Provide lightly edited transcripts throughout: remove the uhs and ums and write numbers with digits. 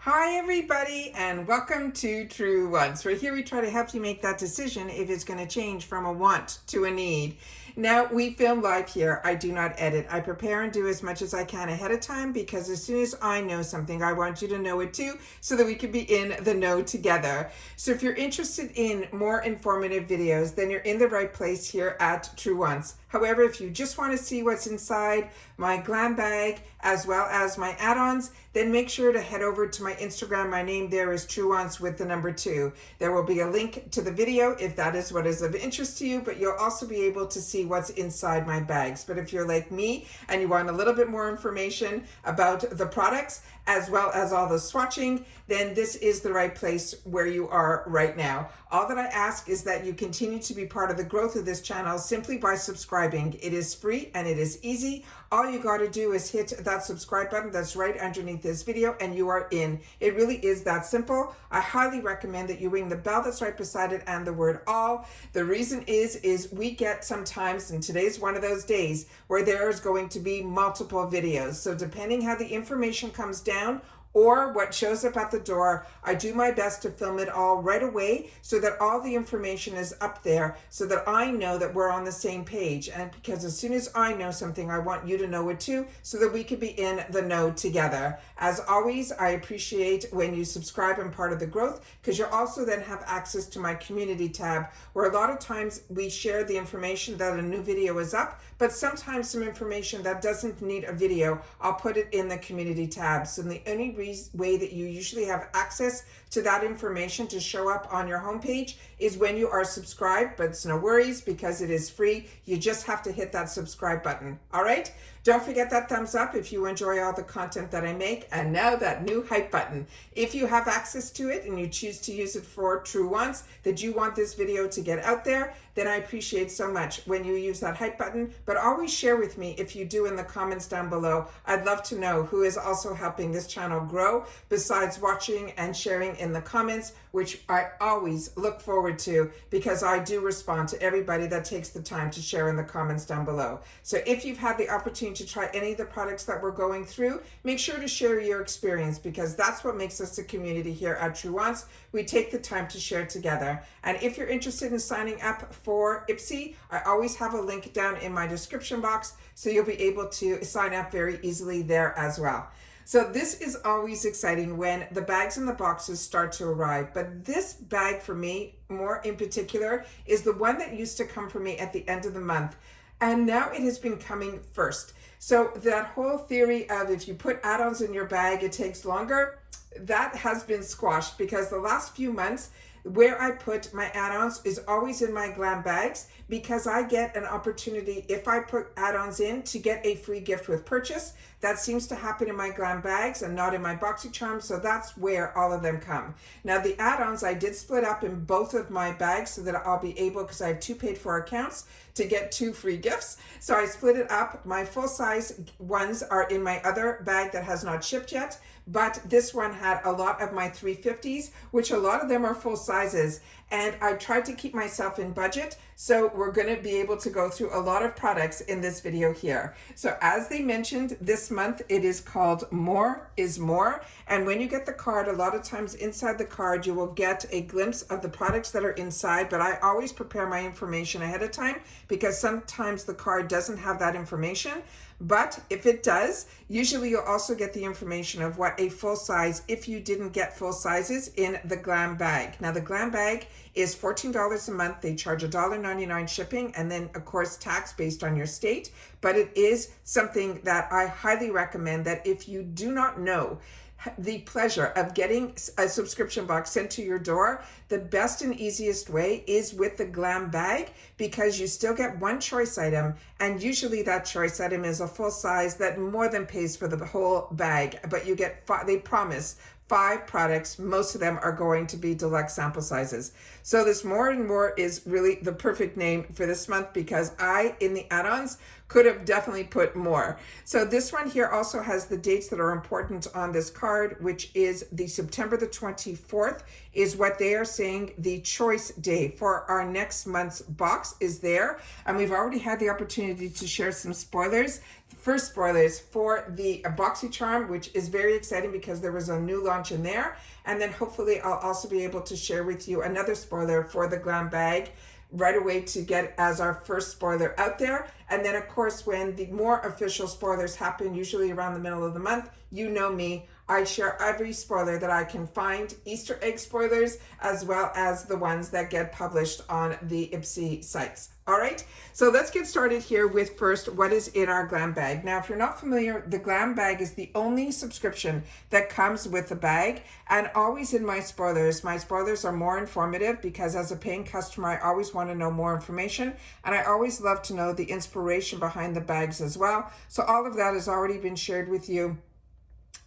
Hi everybody and welcome to Truewants, where here we try to help you make that decision if it's going to change from a want to a need. Now, we film live here. I do not edit. I prepare and do as much as I can ahead of time because as soon as I know something, I want you to know it too so that we can be in the know together. So if you're interested in more informative videos, then you're in the right place here at Truewants. However, if you just want to see what's inside my Glam Bag as well as my add-ons, then make sure to head over to my Instagram. My name there is Truewants with the number 2. There will be a link to the video if that is what is of interest to you, but you'll also be able to see what's inside my bags. But if you're like me and you want a little bit more information about the products as well as all the swatching, then this is the right place where you are right now. All that I ask is that you continue to be part of the growth of this channel simply by subscribing. It is free and it is easy. All you got to do is hit that subscribe button that's right underneath this video and you are in. It really is that simple. I highly recommend that you ring the bell that's right beside it and the word all. The reason is we get sometimes, and today's one of those days, where there is going to be multiple videos. So depending how the information comes down, or what shows up at the door, I do my best to film it all right away so that all the information is up there so that I know that we're on the same page. And because as soon as I know something, I want you to know it too so that we can be in the know together. As always, I appreciate when you subscribe and part of the growth because you also then have access to my community tab where a lot of times we share the information that a new video is up, but sometimes some information that doesn't need a video, I'll put it in the community tab. So the only way that you usually have access to that information to show up on your homepage is when you are subscribed, but it's no worries because it is free. You just have to hit that subscribe button. All right? Don't forget that thumbs up if you enjoy all the content that I make. And now that new hype button. If you have access to it and you choose to use it for Truewants, that you want this video to get out there, then I appreciate so much when you use that hype button. But always share with me if you do in the comments down below. I'd love to know who is also helping this channel grow besides watching and sharing in the comments, which I always look forward to because I do respond to everybody that takes the time to share in the comments down below. So if you've had the opportunity to try any of the products that we're going through, make sure to share your experience because that's what makes us a community here at Truewants. We take the time to share together. And if you're interested in signing up for IPSY, I always have a link down in my description box so you'll be able to sign up very easily there as well. So this is always exciting when the bags and the boxes start to arrive. But this bag for me, more in particular, is the one that used to come for me at the end of the month. And now it has been coming first. So that whole theory of if you put add-ons in your bag, it takes longer, that has been squashed because the last few months, where I put my add-ons is always in my Glam bags because I get an opportunity if I put add-ons in to get a free gift with purchase. That seems to happen in my Glam bags and not in my BoxyCharm, so that's where all of them come. Now the add-ons I did split up in both of my bags so that I'll be able, because I have 2 paid for accounts, to get 2 free gifts. So I split it up. My full-size ones are in my other bag that has not shipped yet, but this one had a lot of my 350s, which a lot of them are full sizes. And I tried to keep myself in budget, so we're going to be able to go through a lot of products in this video here. So as they mentioned, this month it is called More is More. And when you get the card, a lot of times inside the card, you will get a glimpse of the products that are inside, but I always prepare my information ahead of time because sometimes the card doesn't have that information. But if it does, usually you'll also get the information of what a full size, if you didn't get full sizes, in the Glam Bag. Now the Glam Bag is $14 a month. They charge $1.99 shipping and then of course tax based on your state. But it is something that I highly recommend that if you do not know the pleasure of getting a subscription box sent to your door, the best and easiest way is with the Glam Bag because you still get one choice item and usually that choice item is a full size that more than pays for the whole bag, but you get they promise 5 products. Most of them are going to be deluxe sample sizes. So this More and More is really the perfect name for this month because I, in the add-ons, could have definitely put more. So this one here also has the dates that are important on this card, which is the September the 24th is what they are saying the choice day for our next month's box is there. And we've already had the opportunity to share some spoilers. First spoilers for the BoxyCharm, which is very exciting because there was a new launch in there. And then hopefully I'll also be able to share with you another spoiler for the Glam Bag right away to get as our first spoiler out there. And then of course, when the more official spoilers happen, usually around the middle of the month, you know me, I share every spoiler that I can find, Easter egg spoilers, as well as the ones that get published on the IPSY sites. All right, so let's get started here with first what is in our Glam Bag. Now, if you're not familiar, the Glam Bag is the only subscription that comes with the bag. And always in my spoilers are more informative because as a paying customer, I always want to know more information. And I always love to know the inspiration behind the bags as well. So all of that has already been shared with you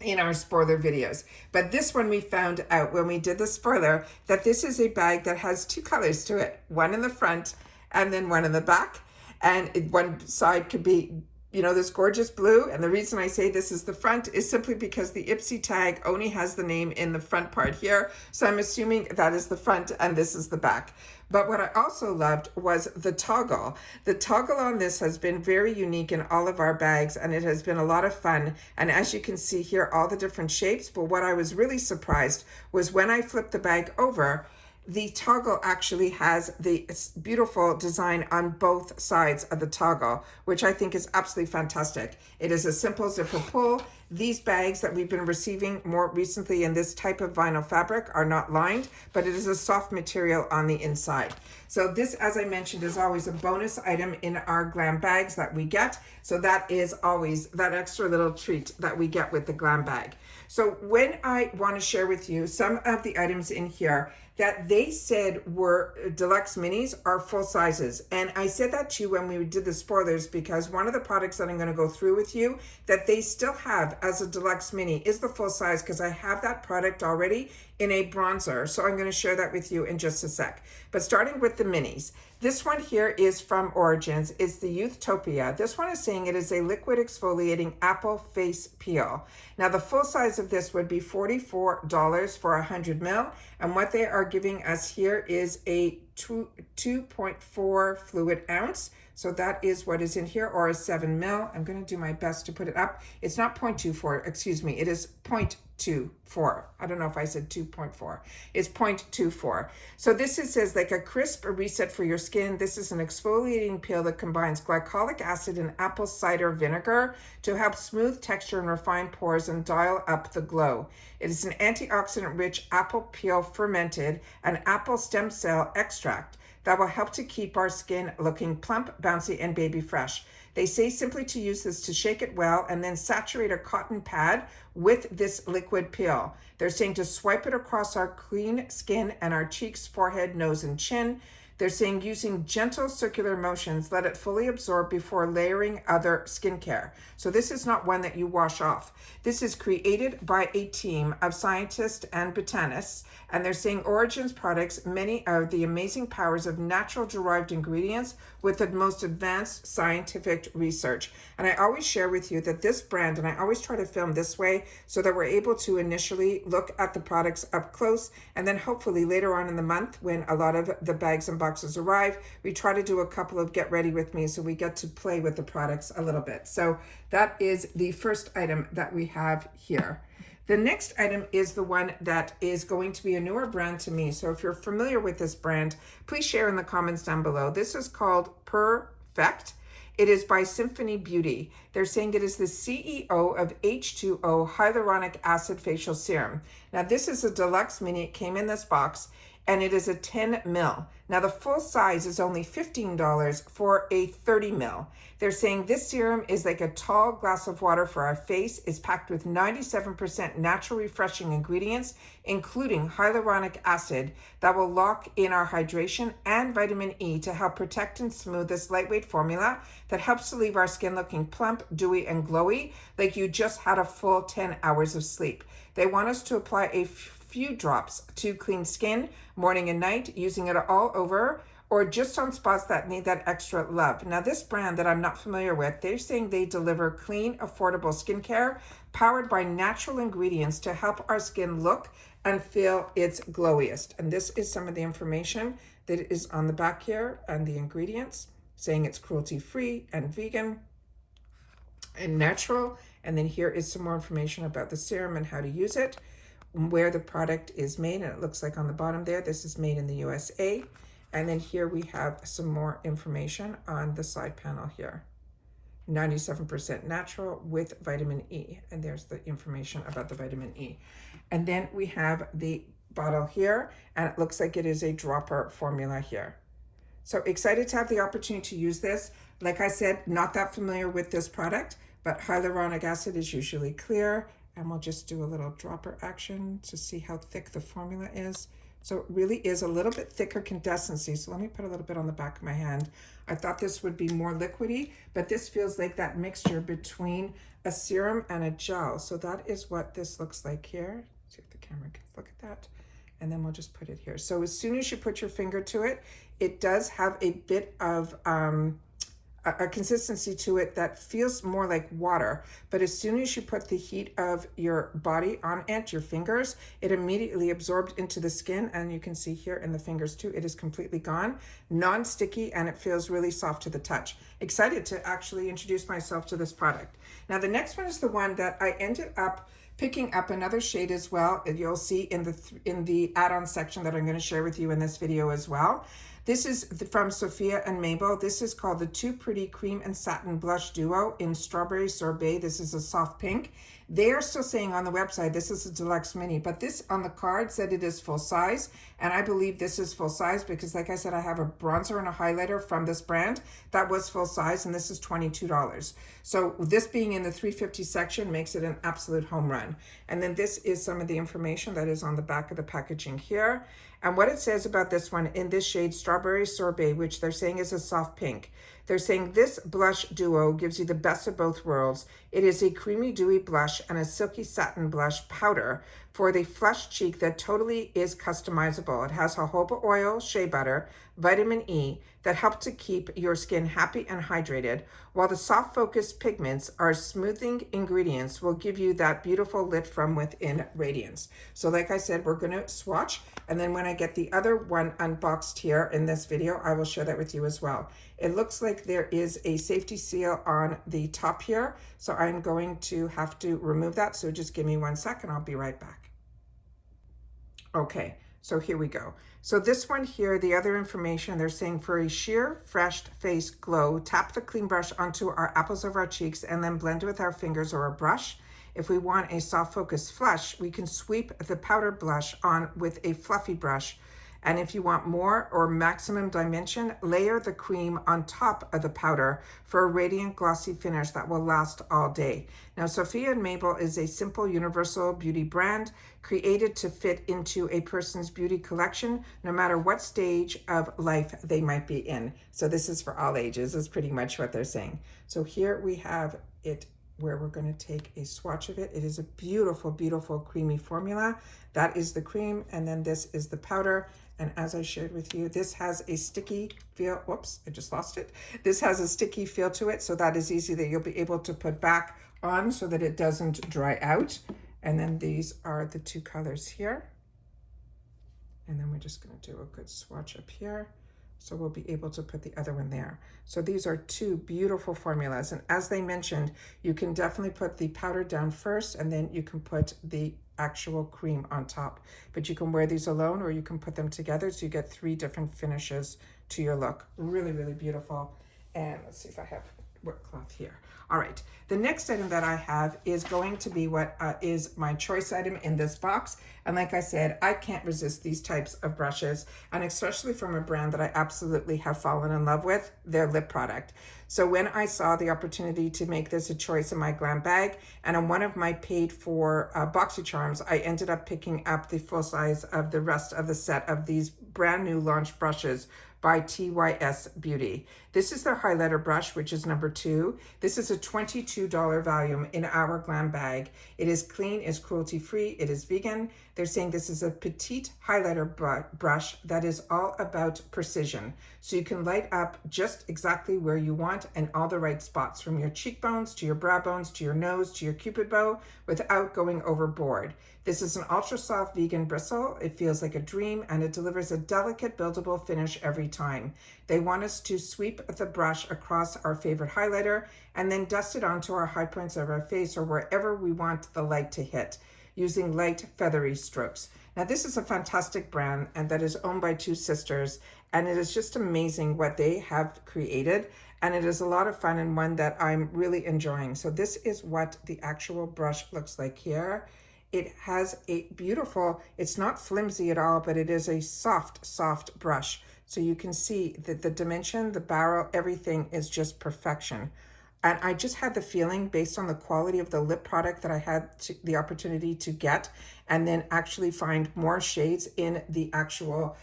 in our spoiler videos. But this one we found out when we did the spoiler that this is a bag that has two colors to it, one in the front and then one in the back. And one side could be, you know, this gorgeous blue. And the reason I say this is the front is simply because the IPSY tag only has the name in the front part here. So I'm assuming that is the front and this is the back. But what I also loved was the toggle. The toggle on this has been very unique in all of our bags and it has been a lot of fun. And as you can see here, all the different shapes. But what I was really surprised was when I flipped the bag over, the toggle actually has the beautiful design on both sides of the toggle, which I think is absolutely fantastic. It is a simple zipper pull. These bags that we've been receiving more recently in this type of vinyl fabric are not lined, but it is a soft material on the inside. So this, as I mentioned, is always a bonus item in our Glam Bags that we get. So that is always that extra little treat that we get with the Glam Bag. So when I want to share with you some of the items in here that they said were deluxe minis are full sizes. And I said that to you when we did the spoilers because one of the products that I'm going to go through with you that they still have as a deluxe mini is the full size because I have that product already in a bronzer. So I'm going to share that with you in just a sec. But starting with the minis. This one here is from Origins. It's the Youthopia. This one is saying it is a liquid exfoliating apple face peel. Now the full size of this would be $44 for 100 ml. And what they are giving us here is a 2.4 fluid ounce. So that is what is in here, or a 7 ml. I'm going to do my best to put it up. It's not 0.24, excuse me. It is 0.24. I don't know if I said 2.4. It's 0.24. So this says like a crisp reset for your skin. This is an exfoliating peel that combines glycolic acid and apple cider vinegar to help smooth texture and refine pores and dial up the glow. It is an antioxidant-rich apple peel fermented and apple stem cell extract that will help to keep our skin looking plump, bouncy, and baby fresh. They say simply to use this to shake it well and then saturate a cotton pad with this liquid peel. They're saying to swipe it across our clean skin and our cheeks, forehead, nose, and chin. They're saying using gentle circular motions, let it fully absorb before layering other skincare. So this is not one that you wash off. This is created by a team of scientists and botanists, and they're saying Origins products many of the amazing powers of natural derived ingredients with the most advanced scientific research. And I always share with you that this brand, and I always try to film this way so that we're able to initially look at the products up close, and then hopefully later on in the month when a lot of the bags and boxes arrive, we try to do a couple of get ready with me so we get to play with the products a little bit. So that is the first item that we have here. The next item is the one that is going to be a newer brand to me. So if you're familiar with this brand, please share in the comments down below. This is called Perfect. It is by Symphony Beauty. They're saying it is the CEO of H2O Hyaluronic Acid Facial Serum. Now this is a deluxe mini. It came in this box and it is a 10 ml. Now the full size is only $15 for a 30 ml. They're saying this serum is like a tall glass of water for our face. It's packed with 97% natural refreshing ingredients, including hyaluronic acid that will lock in our hydration and vitamin E to help protect and smooth this lightweight formula that helps to leave our skin looking plump, dewy, and glowy like you just had a full 10 hours of sleep. They want us to apply a few drops to clean skin morning and night, using it all over or just on spots that need that extra love. Now, this brand that I'm not familiar with, they're saying they deliver clean, affordable skincare powered by natural ingredients to help our skin look and feel its glowiest. And this is some of the information that is on the back here and the ingredients, saying it's cruelty-free and vegan and natural. And then here is some more information about the serum and how to use it, where the product is made. And it looks like on the bottom there, this is made in the USA. And then here we have some more information on the side panel here. 97% natural with vitamin E. And there's the information about the vitamin E. And then we have the bottle here, and it looks like it is a dropper formula here. So excited to have the opportunity to use this. Like I said, not that familiar with this product, but hyaluronic acid is usually clear. And we'll just do a little dropper action to see how thick the formula is. So it really is a little bit thicker consistency. So let me put a little bit on the back of my hand. I thought this would be more liquidy, but this feels like that mixture between a serum and a gel. So that is what this looks like here. See if the camera can look at that. And then we'll just put it here. So as soon as you put your finger to it, it does have a bit of a consistency to it that feels more like water. But as soon as you put the heat of your body on it, your fingers, it immediately absorbed into the skin. And you can see here in the fingers too, it is completely gone, non-sticky, and it feels really soft to the touch. Excited to actually introduce myself to this product. Now, the next one is the one that I ended up picking up another shade as well. You'll see in the add-on section that I'm going to share with you in this video as well. This is from Sophia and Mabel. This is called the Too Pretty Cream and Satin Blush Duo in Strawberry Sorbet. This is a soft pink. They are still saying on the website, this is a deluxe mini, but this on the card said it is full size. And I believe this is full size because, like I said, I have a bronzer and a highlighter from this brand that was full size, and this is $22. So this being in the $3.50 section makes it an absolute home run. And then this is some of the information that is on the back of the packaging here. And what it says about this one in this shade, Strawberry Sorbet, which they're saying is a soft pink. They're saying this blush duo gives you the best of both worlds. It is a creamy, dewy blush and a silky satin blush powder for the flushed cheek that totally is customizable. It has jojoba oil, shea butter, vitamin E that help to keep your skin happy and hydrated, while the soft focused pigments are smoothing ingredients will give you that beautiful lit from within radiance. So like I said, we're going to swatch, and then when I get the other one unboxed here in this video, I will share that with you as well. It looks like there is a safety seal on the top here, so I'm going to have to remove that. So just give me 1 second, I'll be right back. Okay, so here we go. So this one here, the other information, they're saying for a sheer, fresh face glow, tap the clean brush onto our apples of our cheeks and then blend with our fingers or a brush. If we want a soft focus flush, we can sweep the powder blush on with a fluffy brush. And if you want more or maximum dimension, layer the cream on top of the powder for a radiant glossy finish that will last all day. Now, Sophia and Mabel is a simple universal beauty brand created to fit into a person's beauty collection, no matter what stage of life they might be in. So this is for all ages, is pretty much what they're saying. So here we have it, where we're going to take a swatch of it. It is a beautiful, beautiful creamy formula. That is the cream, and then this is the powder. And as I shared with you, this has a sticky feel. Whoops, I just lost it. This has a sticky feel to it, so that is easy that you'll be able to put back on so that it doesn't dry out. And then these are the two colors here. And then we're just going to do a good swatch up here. So we'll be able to put the other one there. So these are two beautiful formulas. And as they mentioned, you can definitely put the powder down first, and then you can put the actual cream on top. But you can wear these alone, or you can put them together, so you get 3 different finishes to your look. Really, really beautiful. And let's see if I have wet cloth here. All right, the next item that I have is going to be what is my choice item in this box. And like I said, I can't resist these types of brushes, and especially from a brand that I absolutely have fallen in love with, their lip product. So when I saw the opportunity to make this a choice in my glam bag and on one of my paid for BoxyCharms, I ended up picking up the full size of the rest of the set of these brand new launch brushes by TYS Beauty. This is their highlighter brush, which is number 2. This is a $22 volume in our glam bag. It is clean, is cruelty-free, it is vegan. They're saying this is a petite highlighter brush that is all about precision. So you can light up just exactly where you want and all the right spots, from your cheekbones to your brow bones to your nose to your cupid bow, without going overboard. This is an ultra soft vegan bristle. It feels like a dream and it delivers a delicate buildable finish every time. They want us to sweep the brush across our favorite highlighter and then dust it onto our high points of our face or wherever we want the light to hit, using light feathery strokes. Now this is a fantastic brand and that is owned by 2 sisters, and it is just amazing what they have created, and it is a lot of fun and one that I'm really enjoying. So this is what the actual brush looks like here. It has a beautiful, it's not flimsy at all, but it is a soft brush. So you can see that the dimension, the barrel, everything is just perfection. And I just had the feeling, based on the quality of the lip product that I had the opportunity to get, and then actually find more shades in the actual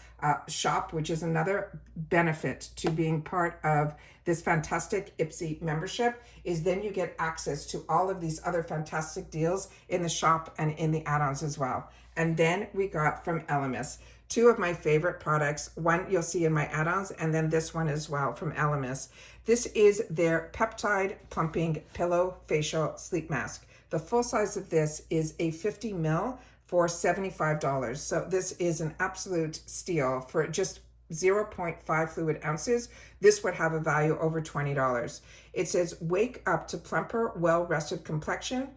shop, which is another benefit to being part of this fantastic IPSY membership, is then you get access to all of these other fantastic deals in the shop and in the add-ons as well. And then we got from Elemis 2 of my favorite products. One you'll see in my add-ons, and then this one as well from Elemis. This is their peptide plumping pillow facial sleep mask. The full size of this is a 50 ml for $75. So this is an absolute steal for just 0.5 fluid ounces. This would have a value over $20. It says, wake up to plumper, well-rested complexion.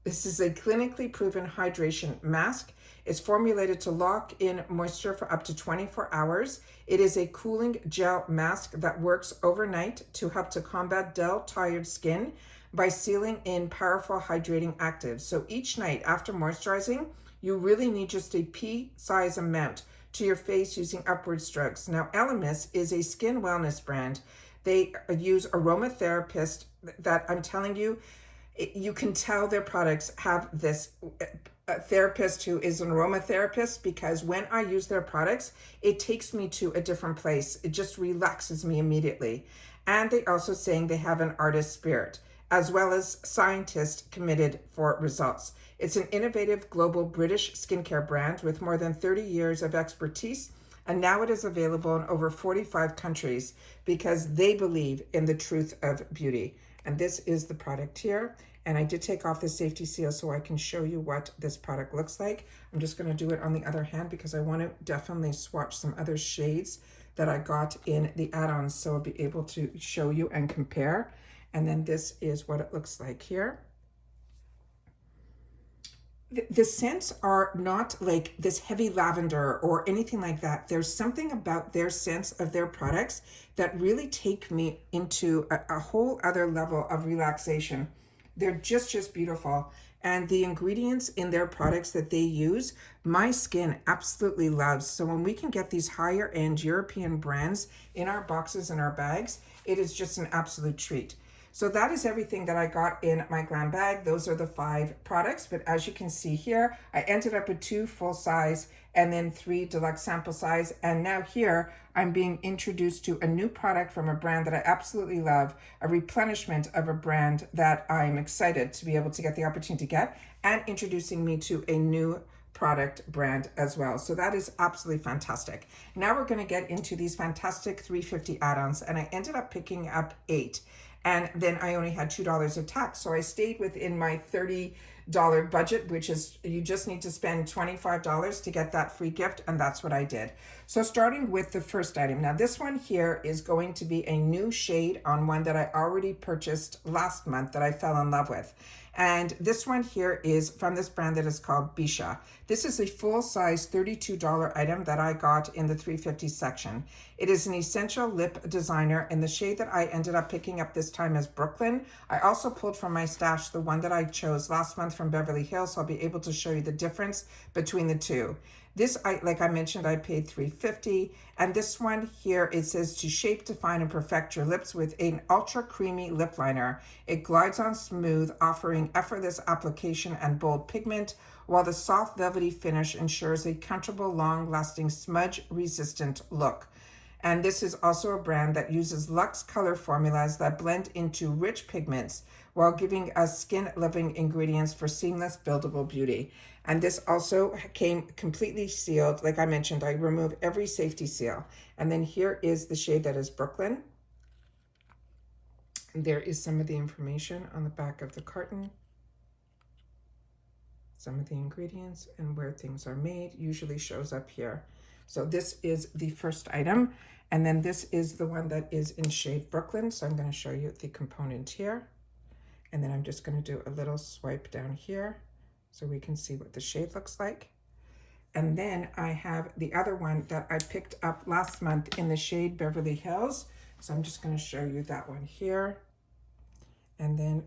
This is a clinically proven hydration mask. It's formulated to lock in moisture for up to 24 hours. It is a cooling gel mask that works overnight to help to combat dull, tired skin by sealing in powerful hydrating actives. So each night after moisturizing, you really need just a pea-size amount to your face using upward strokes. Now, Elemis is a skin wellness brand. They use aromatherapists that, I'm telling you, you can tell their products have this therapist who is an aromatherapist, because when I use their products, it takes me to a different place. It just relaxes me immediately. And they also saying they have an artist spirit, as well as scientists committed for results. It's an innovative global British skincare brand with more than 30 years of expertise, and now it is available in over 45 countries because they believe in the truth of beauty. And this is the product here. And I did take off the safety seal so I can show you what this product looks like. I'm just going to do it on the other hand because I want to definitely swatch some other shades that I got in the add-ons, so I'll be able to show you and compare. And then this is what it looks like here. The scents are not like this heavy lavender or anything like that. There's something about their scents of their products that really take me into a whole other level of relaxation. They're just beautiful. And the ingredients in their products that they use, my skin absolutely loves. So when we can get these higher end European brands in our boxes and our bags, it is just an absolute treat. So that is everything that I got in my glam bag. Those are the 5 products, but as you can see here, I ended up with 2 full size and then 3 deluxe sample size. And now here, I'm being introduced to a new product from a brand that I absolutely love, a replenishment of a brand that I'm excited to be able to get the opportunity to get, and introducing me to a new product brand as well. So that is absolutely fantastic. Now we're gonna get into these fantastic 350 add-ons, and I ended up picking up 8. And then I only had $2 of tax. So I stayed within my $30 budget, which is you just need to spend $25 to get that free gift. And that's what I did. So starting with the first item. Now this one here is going to be a new shade on one that I already purchased last month that I fell in love with. And this one here is from this brand that is called Bisha. This is a full-size $32 item that I got in the $3.50 section. It is an essential lip designer, and the shade that I ended up picking up this time is Brooklyn. I also pulled from my stash the one that I chose last month from Beverly Hills, so I'll be able to show you the difference between the two. This, like I mentioned, I paid $3.50, and this one here, it says to shape, define, and perfect your lips with an ultra creamy lip liner. It glides on smooth, offering effortless application and bold pigment, while the soft velvety finish ensures a comfortable, long-lasting, smudge-resistant look. And this is also a brand that uses luxe color formulas that blend into rich pigments while giving us skin-loving ingredients for seamless, buildable beauty. And this also came completely sealed. Like I mentioned, I remove every safety seal. And then here is the shade that is Brooklyn. And there is some of the information on the back of the carton. Some of the ingredients and where things are made usually shows up here. So this is the first item. And then this is the one that is in shade Brooklyn. So I'm going to show you the component here. And then I'm just going to do a little swipe down here so we can see what the shade looks like. And then I have the other one that I picked up last month in the shade Beverly Hills. So I'm just going to show you that one here. And then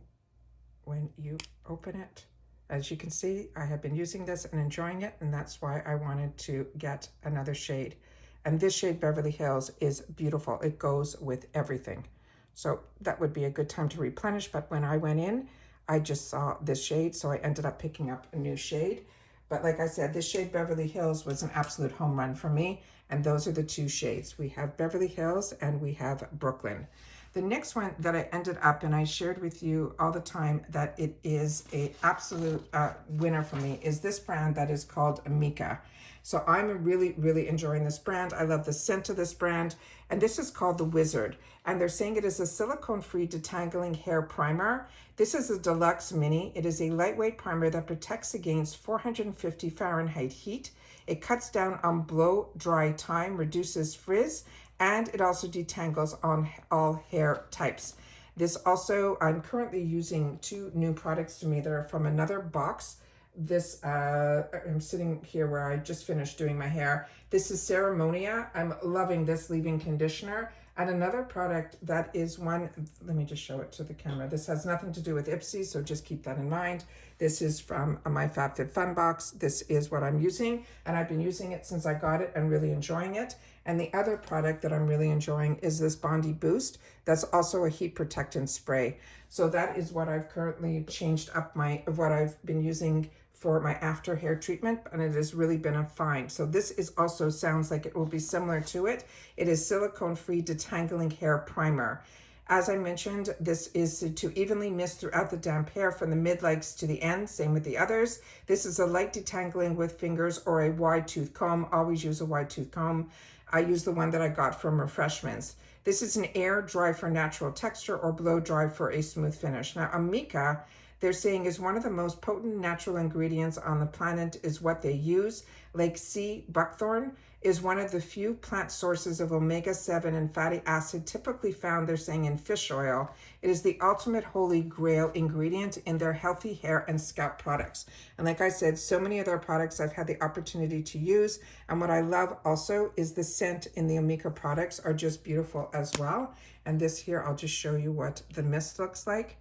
when you open it, as you can see, I have been using this and enjoying it, and that's why I wanted to get another shade. And this shade Beverly Hills is beautiful. It goes with everything. So that would be a good time to replenish, but when I went in, I just saw this shade, so I ended up picking up a new shade. But like I said, this shade Beverly Hills was an absolute home run for me, and those are the two shades. We have Beverly Hills and we have Brooklyn. The next one that I ended up, and I shared with you all the time that it is an absolute winner for me, is this brand that is called Amika. So I'm really, really enjoying this brand. I love the scent of this brand. And this is called the Wizard. And they're saying it is a silicone-free detangling hair primer. This is a deluxe mini. It is a lightweight primer that protects against 450 Fahrenheit heat. It cuts down on blow dry time, reduces frizz, and it also detangles on all hair types. This also, I'm currently using two new products to me that are from another box. This, I'm sitting here where I just finished doing my hair. This is Ceremonia. I'm loving this leave-in conditioner. And another product that is one, let me just show it to the camera. This has nothing to do with IPSY, so just keep that in mind. This is from my FabFitFun box. This is what I'm using, and I've been using it since I got it and really enjoying it. And the other product that I'm really enjoying is this Bondi Boost. That's also a heat protectant spray. So that is what I've currently changed up what I've been using for my after hair treatment, and it has really been a find. So this is also sounds like it will be similar to it. It is silicone-free detangling hair primer. As I mentioned, this is to evenly mist throughout the damp hair from the mid-legs to the end, same with the others. This is a light detangling with fingers or a wide tooth comb. Always use a wide tooth comb. I use the one that I got from Refreshments. This is an air dry for natural texture or blow dry for a smooth finish. Now, Amika, they're saying is one of the most potent natural ingredients on the planet is what they use. Like sea buckthorn is one of the few plant sources of omega-7 and fatty acid typically found, they're saying, in fish oil. It is the ultimate holy grail ingredient in their healthy hair and scalp products. And like I said, so many of their products I've had the opportunity to use. And what I love also is the scent in the Amika products are just beautiful as well. And this here, I'll just show you what the mist looks like.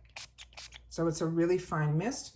So it's a really fine mist.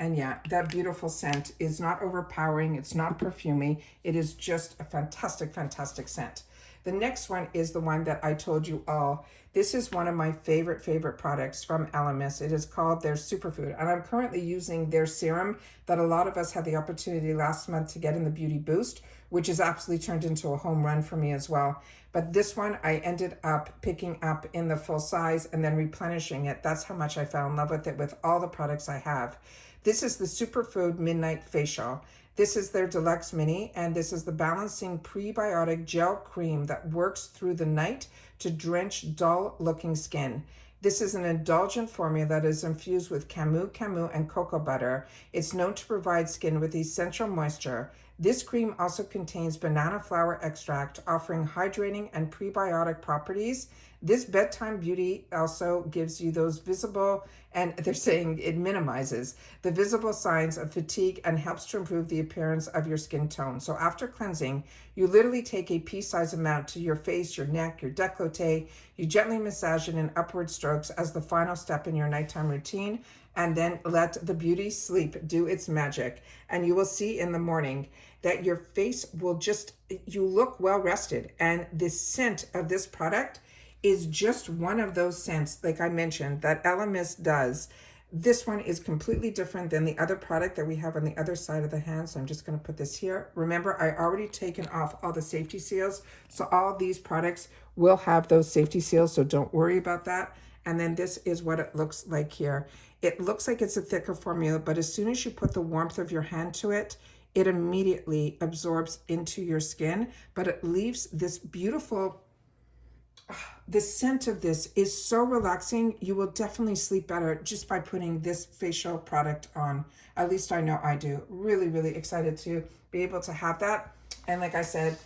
And yeah, that beautiful scent is not overpowering. It's not perfumey. It is just a fantastic, fantastic scent. The next one is the one that I told you all. This is one of my favorite products from Elemis. It is called their Superfood. And I'm currently using their serum that a lot of us had the opportunity last month to get in the Beauty Boost, which has absolutely turned into a home run for me as well. But this one I ended up picking up in the full size and then replenishing it. That's how much I fell in love with it with all the products I have. This is the Superfood Midnight Facial. This is their deluxe mini, and this is the balancing prebiotic gel cream that works through the night to drench dull-looking skin. This is an indulgent formula that is infused with camu, and cocoa butter. It's known to provide skin with essential moisture. This cream also contains banana flower extract, offering hydrating and prebiotic properties. This bedtime beauty also gives you those visible, and they're saying it minimizes the visible signs of fatigue and helps to improve the appearance of your skin tone. So after cleansing, you literally take a pea-sized amount to your face, your neck, your décolleté. You gently massage it in upward strokes as the final step in your nighttime routine, and then let the beauty sleep do its magic. And you will see in the morning that your face will just, you look well rested. And the scent of this product is just one of those scents, like I mentioned, that Elemis does. This one is completely different than the other product that we have on the other side of the hand. So I'm just going to put this here. Remember, I already taken off all the safety seals. So all these products will have those safety seals. So don't worry about that. And then this is what it looks like here. It looks like it's a thicker formula, but as soon as you put the warmth of your hand to it, it immediately absorbs into your skin, but it leaves this beautiful, the scent of this is so relaxing. You will definitely sleep better just by putting this facial product on. At least I know I do. Really, really excited to be able to have that. And like I said,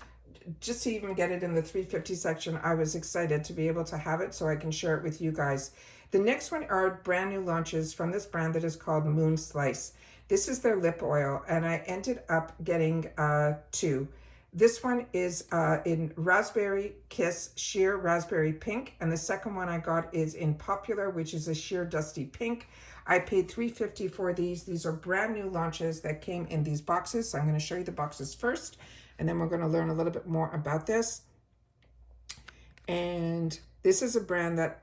just to even get it in the 350 section, I was excited to be able to have it so I can share it with you guys. The next one are brand new launches from this brand that is called Moon Slice. This is their lip oil, and I ended up getting two. This one is in Raspberry Kiss Sheer Raspberry Pink, and the second one I got is in Popular, which is a sheer dusty pink. I paid $3.50 for these. These are brand new launches that came in these boxes, so I'm going to show you the boxes first, and then we're going to learn a little bit more about this. And this is a brand that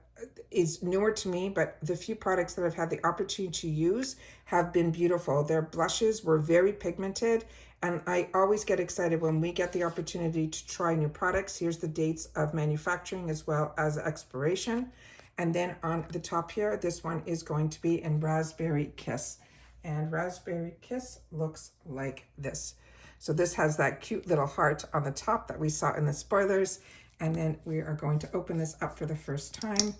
is newer to me, but the few products that I've had the opportunity to use have been beautiful. Their blushes were very pigmented, and I always get excited when we get the opportunity to try new products. Here's the dates of manufacturing as well as expiration. And then on the top here, this one is going to be in Raspberry Kiss. And Raspberry Kiss looks like this. So this has that cute little heart on the top that we saw in the spoilers. And then we are going to open this up for the first time.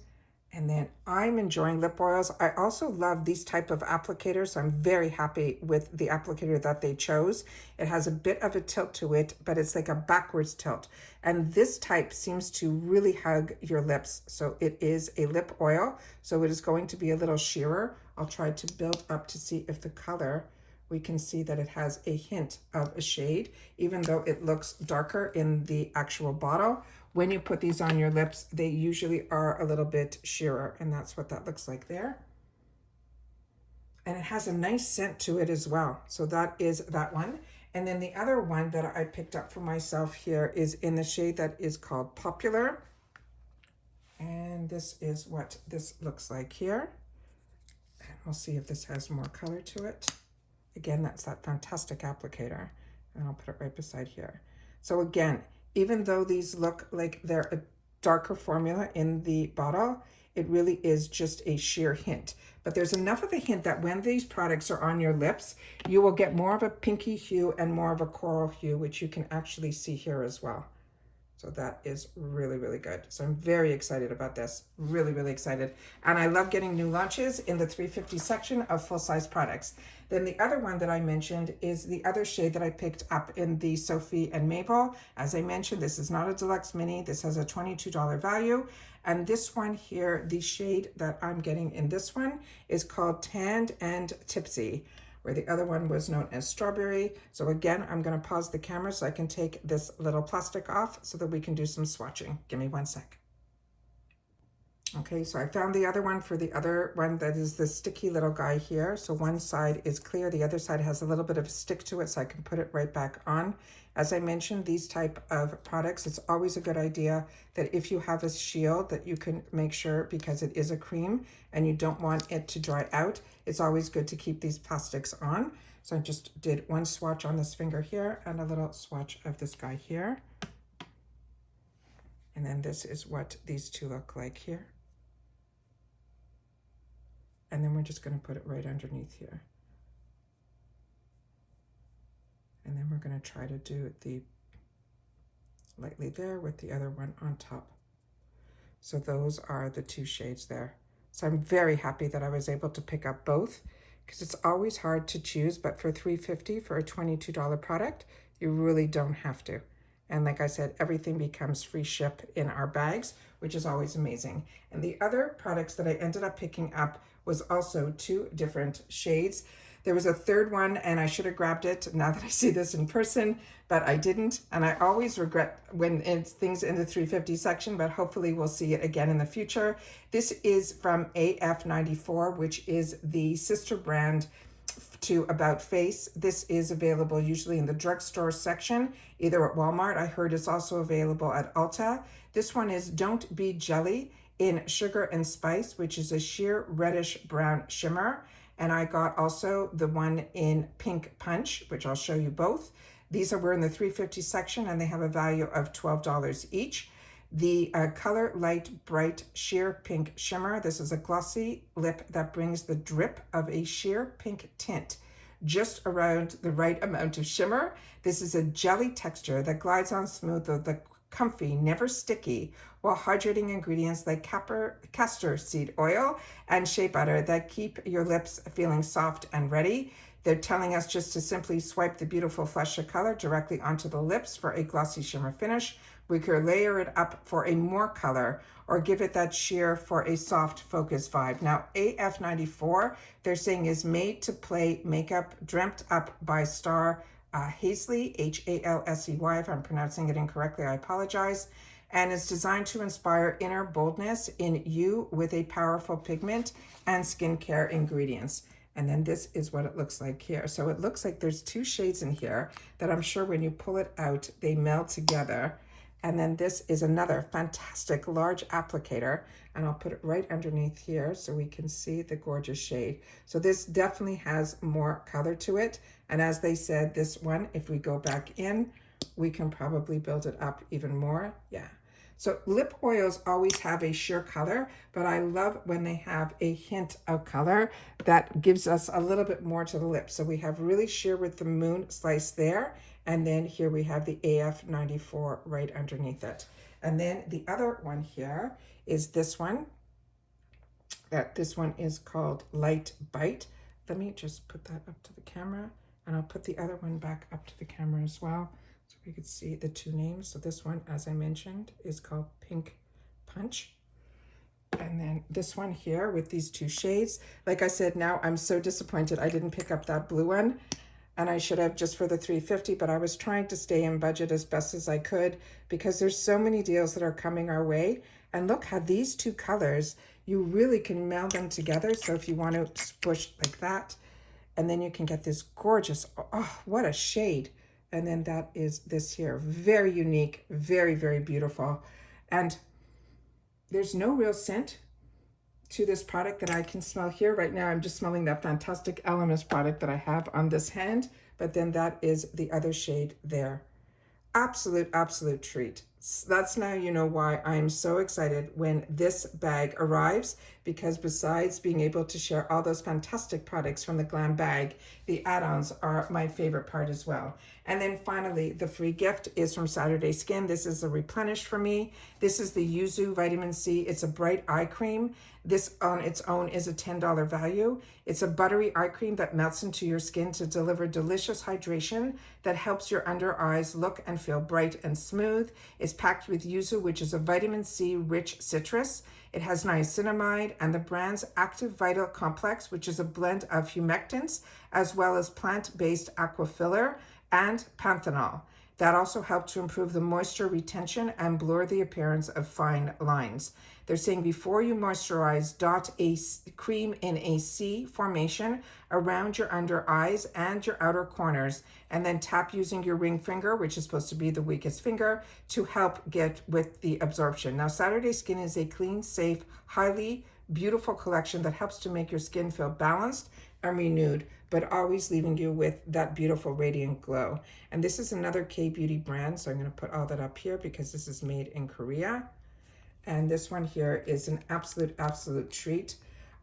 And then I'm enjoying lip oils. I also love these type of applicators. So I'm very happy with the applicator that they chose. It has a bit of a tilt to it, but it's like a backwards tilt. And this type seems to really hug your lips. So it is a lip oil. So it is going to be a little sheerer. I'll try to build up to see if the color, we can see that it has a hint of a shade, even though it looks darker in the actual bottle. When you put these on your lips, they usually are a little bit sheerer, and that's what that looks like there. And it has a nice scent to it as well. So that is that one. And then the other one that I picked up for myself here is in the shade that is called Popular. And this is what this looks like here. And we'll see if this has more color to it. Again, that's that fantastic applicator. And I'll put it right beside here. So again, even though these look like they're a darker formula in the bottle, it really is just a sheer hint. But there's enough of a hint that when these products are on your lips, you will get more of a pinky hue and more of a coral hue, which you can actually see here as well. So that is really, really good. So I'm very excited about this. Really, really excited. And I love getting new launches in the 350 section of full-size products. Then the other one that I mentioned is the other shade that I picked up in the Sophie and Mabel. As I mentioned, this is not a deluxe mini. This has a $22 value. And this one here, the shade that I'm getting in this one is called Tanned and Tipsy, where the other one was known as Strawberry. So again, I'm gonna pause the camera so I can take this little plastic off so that we can do some swatching. Give me 1 sec. Okay, so I found the other one for the other one that is the sticky little guy here. So one side is clear, the other side has a little bit of a stick to it, so I can put it right back on. As I mentioned, these type of products, it's always a good idea that if you have a shield that you can make sure, because it is a cream and you don't want it to dry out, it's always good to keep these plastics on. So I just did one swatch on this finger here and a little swatch of this guy here. And then this is what these two look like here. And then we're just going to put it right underneath here. And then we're going to try to do the lightly there with the other one on top. So those are the two shades there. So I'm very happy that I was able to pick up both, because it's always hard to choose, but for $3.50 for a $22 product, you really don't have to. And like I said, everything becomes free ship in our bags, which is always amazing. And the other products that I ended up picking up was also 2 different shades. There was a third one, and I should have grabbed it now that I see this in person, but I didn't. And I always regret when it's things in the $3.50 section, but hopefully we'll see it again in the future. This is from AF94, which is the sister brand to About Face. This is available usually in the drugstore section, either at Walmart. I heard it's also available at Ulta. This one is Don't Be Jelly in Sugar and Spice, which is a sheer reddish brown shimmer. And I got also the one in Pink Punch, which I'll show you both. These were in the $3.50 section, and they have a value of $12 each. The Color Light Bright Sheer Pink Shimmer. This is a glossy lip that brings the drip of a sheer pink tint just around the right amount of shimmer. This is a jelly texture that glides on smooth with the comfy, never sticky, while hydrating ingredients like castor seed oil and shea butter that keep your lips feeling soft and ready. They're telling us just to simply swipe the beautiful flush of color directly onto the lips for a glossy shimmer finish. We could layer it up for a more color or give it that sheer for a soft focus vibe. Now, AF94, they're saying is made to play makeup, dreamt up by star Halsey, Halsey. If I'm pronouncing it incorrectly, I apologize. And it's designed to inspire inner boldness in you with a powerful pigment and skincare ingredients. And then this is what it looks like here. So it looks like there's 2 shades in here that I'm sure when you pull it out, they meld together. And then this is another fantastic large applicator, and I'll put it right underneath here so we can see the gorgeous shade. So this definitely has more color to it. And as they said, this one, if we go back in, we can probably build it up even more. Yeah. So lip oils always have a sheer color, but I love when they have a hint of color that gives us a little bit more to the lips. So we have really sheer with the moon slice there. And then here we have the AF94 right underneath it. And then the other one here is this one. This one is called Light Bite. Let me just put that up to the camera, and I'll put the other one back up to the camera as well, so we could see the 2 names. So this one, as I mentioned, is called Pink Punch. And then this one here with these 2 shades. Like I said, now I'm so disappointed I didn't pick up that blue one. And I should have just for the $3.50, but I was trying to stay in budget as best as I could because there's so many deals that are coming our way. And look how these 2 colors, you really can meld them together. So if you want to push like that, and then you can get this gorgeous, oh, what a shade. And then that is this here, very unique, very, very beautiful. And there's no real scent to this product that I can smell here. Right now, I'm just smelling that fantastic Elemis product that I have on this hand, but then that is the other shade there. Absolute, absolute treat. That's now you know why I'm so excited when this bag arrives, because besides being able to share all those fantastic products from the Glam Bag, the add-ons are my favorite part as well. And then finally, the free gift is from Saturday Skin. This is a replenish for me. This is the Yuzu Vitamin C. It's a bright eye cream. This on its own is a $10 value. It's a buttery eye cream that melts into your skin to deliver delicious hydration that helps your under eyes look and feel bright and smooth. It's packed with Yuzu, which is a vitamin C rich citrus. It has niacinamide and the brand's Active Vital Complex, which is a blend of humectants as well as plant-based aqua filler and panthenol. That also help to improve the moisture retention and blur the appearance of fine lines. They're saying before you moisturize, dot a cream in a C formation around your under eyes and your outer corners, and then tap using your ring finger, which is supposed to be the weakest finger, to help get with the absorption. Now, Saturday Skin is a clean, safe, highly beautiful collection that helps to make your skin feel balanced and renewed, but always leaving you with that beautiful radiant glow. And this is another K-beauty brand, so I'm going to put all that up here because this is made in Korea. And this one here is an absolute, absolute treat.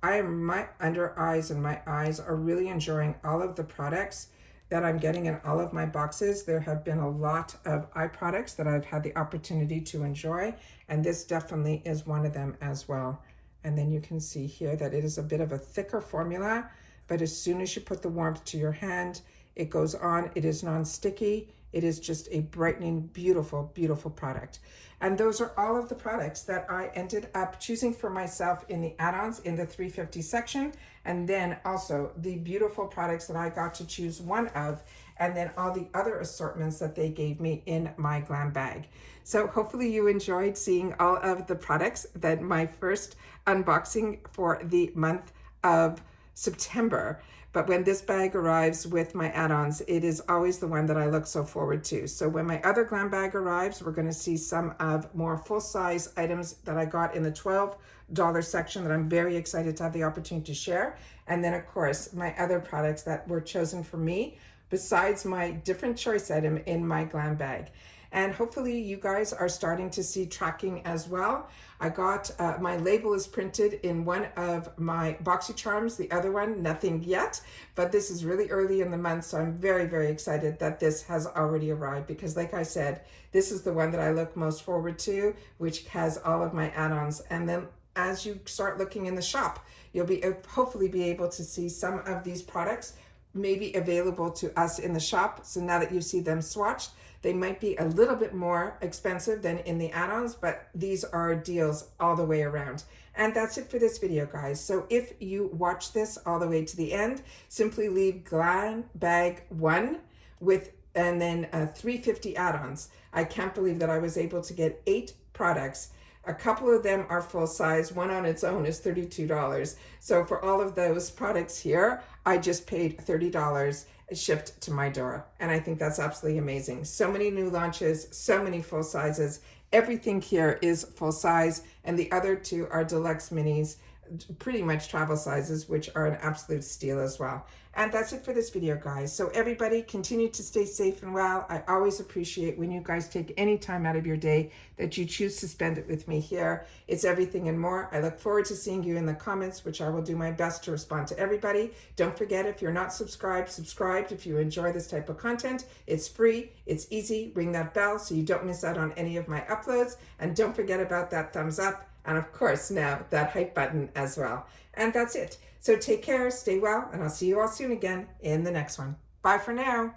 My under eyes and my eyes are really enjoying all of the products that I'm getting in all of my boxes. There have been a lot of eye products that I've had the opportunity to enjoy, and this definitely is one of them as well. And then you can see here that it is a bit of a thicker formula, but as soon as you put the warmth to your hand, it goes on. It is non-sticky. It is just a brightening, beautiful, beautiful product. And those are all of the products that I ended up choosing for myself in the add-ons in the 350 section. And then also the beautiful products that I got to choose one of, and then all the other assortments that they gave me in my glam bag. So hopefully you enjoyed seeing all of the products that my first unboxing for the month of September. But when this bag arrives with my add-ons, it is always the one that I look so forward to. So when my other glam bag arrives, we're going to see some of more full-size items that I got in the $12 section that I'm very excited to have the opportunity to share. And then of course, my other products that were chosen for me, besides my different choice item in my glam bag. And hopefully you guys are starting to see tracking as well. I got, my label is printed in one of my BoxyCharms, the other one, nothing yet, but this is really early in the month, so I'm very, very excited that this has already arrived, because like I said, this is the one that I look most forward to, which has all of my add-ons. And then as you start looking in the shop, you'll be hopefully be able to see some of these products maybe available to us in the shop. So now that you see them swatched, they might be a little bit more expensive than in the add-ons, but these are deals all the way around. And that's it for this video, guys. So if you watch this all the way to the end, simply leave Glam Bag 1 with, and then 350 add-ons. I can't believe that I was able to get 8 products. A couple of them are full size. One on its own is $32. So for all of those products here, I just paid $30 shipped to my door. And I think that's absolutely amazing. So many new launches, so many full sizes. Everything here is full size, and the other two are deluxe minis, pretty much travel sizes, which are an absolute steal as well. And that's it for this video, guys. So everybody continue to stay safe and well. I always appreciate when you guys take any time out of your day that you choose to spend it with me here. It's everything and more. I look forward to seeing you in the comments, which I will do my best to respond to everybody. Don't forget, if you're not subscribed, subscribe if you enjoy this type of content. It's free, it's easy. Ring that bell so you don't miss out on any of my uploads. And don't forget about that thumbs up. And of course, now that hype button as well. And that's it. So take care, stay well, and I'll see you all soon again in the next one. Bye for now.